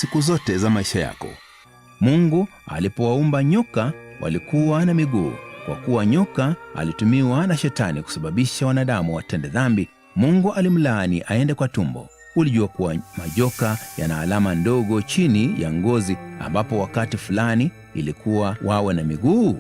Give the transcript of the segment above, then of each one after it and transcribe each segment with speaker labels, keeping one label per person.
Speaker 1: siku zote za maisha yako. Mungu alipowaumba nyoka walikuwa na miguu. Kwa kuwa nyoka alitumiwa na Shetani kusababisha wanadamu watende dhambi, Mungu alimlaani aende kwa tumbo. Ulijua kuwa majoka yana alama ndogo chini ya ngozi ambapo wakati fulani ilikuwa wawe na miguu?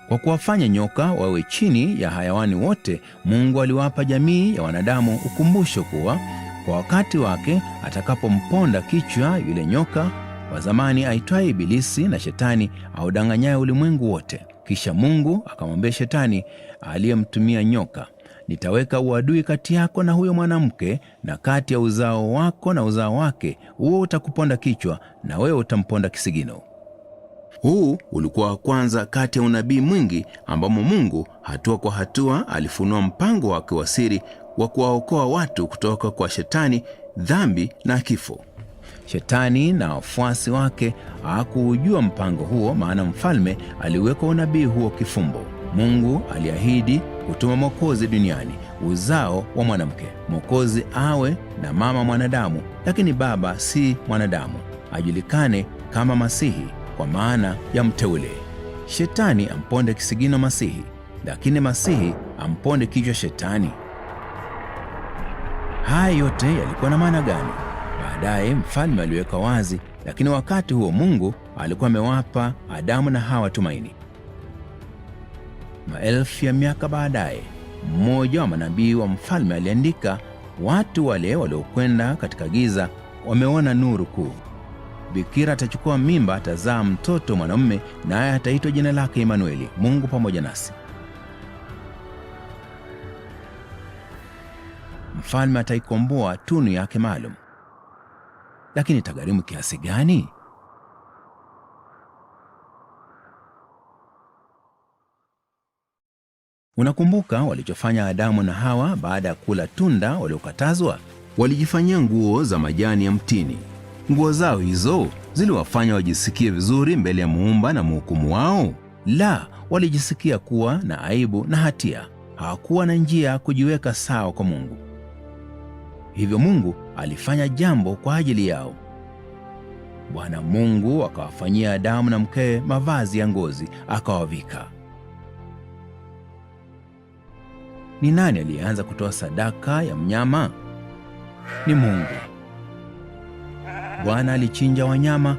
Speaker 1: Kwa kuwafanya nyoka wawe chini ya hayawani wote, Mungu aliwapa jamii ya wanadamu ukumbusho kuwa kwa wakati wake atakapomponda kichwa yule nyoka wa zamani aitwaye Ibilisi na Shetani audanganyaye ulimwengu wote. Kisha Mungu akamwambia Shetani aliyemtumia nyoka, nitaweka uadui kati yako na huyo mwanamke na kati ya uzao wako na uzao wake, huo utakuponda kichwa na wewe utamponda kisigino. Huu ulikuwa wa kwanza kati ya unabii mwingi ambamo Mungu hatua kwa hatua alifunua mpango wake wa siri wa kuwaokoa watu kutoka kwa Shetani, dhambi na kifo. Shetani na wafuasi wake hawakuujua mpango huo, maana mfalme aliweka unabii huo kifumbo. Mungu aliahidi kutuma Mwokozi duniani, uzao wa mwanamke. Mwokozi awe na mama mwanadamu, lakini baba si mwanadamu, ajulikane kama Masihi kwa maana ya mteule. Shetani amponde kisigino Masihi, lakini Masihi amponde kichwa Shetani. Haya yote yalikuwa na maana gani? Baadaye mfalme aliweka wazi, lakini wakati huo Mungu alikuwa amewapa Adamu na Hawa tumaini. Maelfu ya miaka baadaye, mmoja wa manabii wa mfalme aliandika, watu wale waliokwenda katika giza wameona nuru kuu. Bikira atachukua mimba, atazaa mtoto mwanamume, naye ataitwa jina lake Emanueli, Mungu pamoja nasi. Mfalme ataikomboa tunu yake maalum. Lakini itagharimu kiasi gani? Unakumbuka walichofanya Adamu na Hawa baada ya kula tunda waliokatazwa? Walijifanyia nguo za majani ya mtini. Nguo zao hizo ziliwafanya wajisikie vizuri mbele ya Muumba na mhukumu wao? La, walijisikia kuwa na aibu na hatia. Hawakuwa na njia kujiweka sawa kwa Mungu. Hivyo Mungu alifanya jambo kwa ajili yao. Bwana Mungu akawafanyia Adamu na mkewe mavazi ya ngozi, akawavika. Ni nani aliyeanza kutoa sadaka ya mnyama? Ni Mungu. Bwana alichinja wanyama